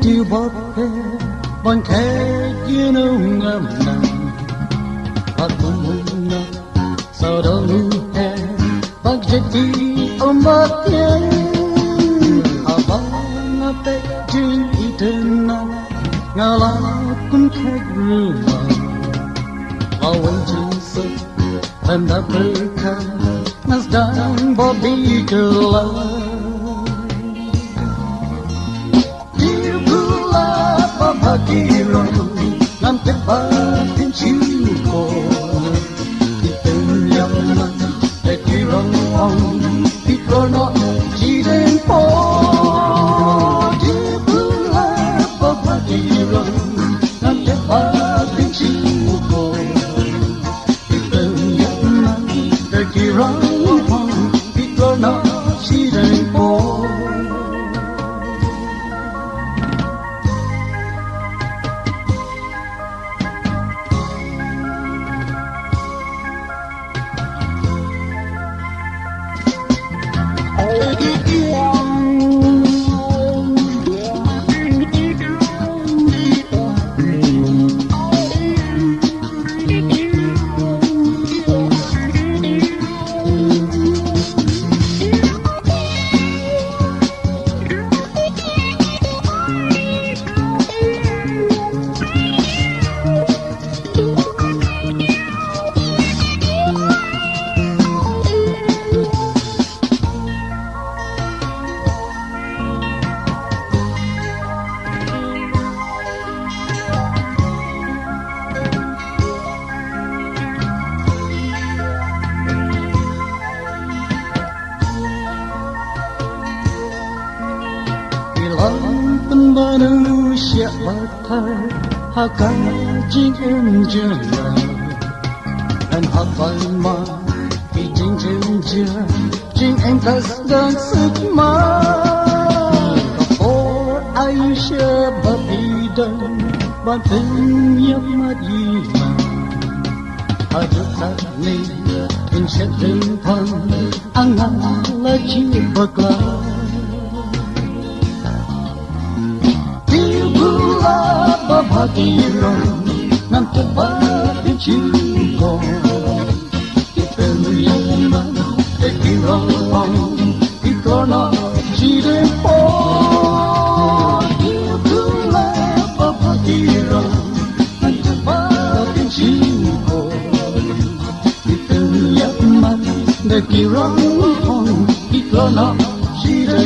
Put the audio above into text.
tiêu bóp he bọn khe kia nâu ngâm nằm và cùng nhau sau đó nu he bác chết đi ôm bác nhé à bác ngã bé trên ý tên nào ngã lá cũng khét rưu màu bao quanh chân sâu em đã berkah nas dan bobby gelap Pagirong ng tepatin chiuko Ipenyaman Tekirong ong Ikrono Jiden po Dibula Pagirong ng tepatin chiuko Ipenyaman Tekirong ong Ikrono Jiden po manusia batai akan jin jana dan hafal ma jin jin jin engkas dan sukma kapor Aisyah babidan banten yang madina aduk tani insya tempan angan lagi bakla Pagirong ng tepatin chiuko Ipenyaman Tekirong ong Ikrono Jiden po Dibula Pagirong ng tepatin chiuko Ipenyaman Tekirong ong Ikrono Jiden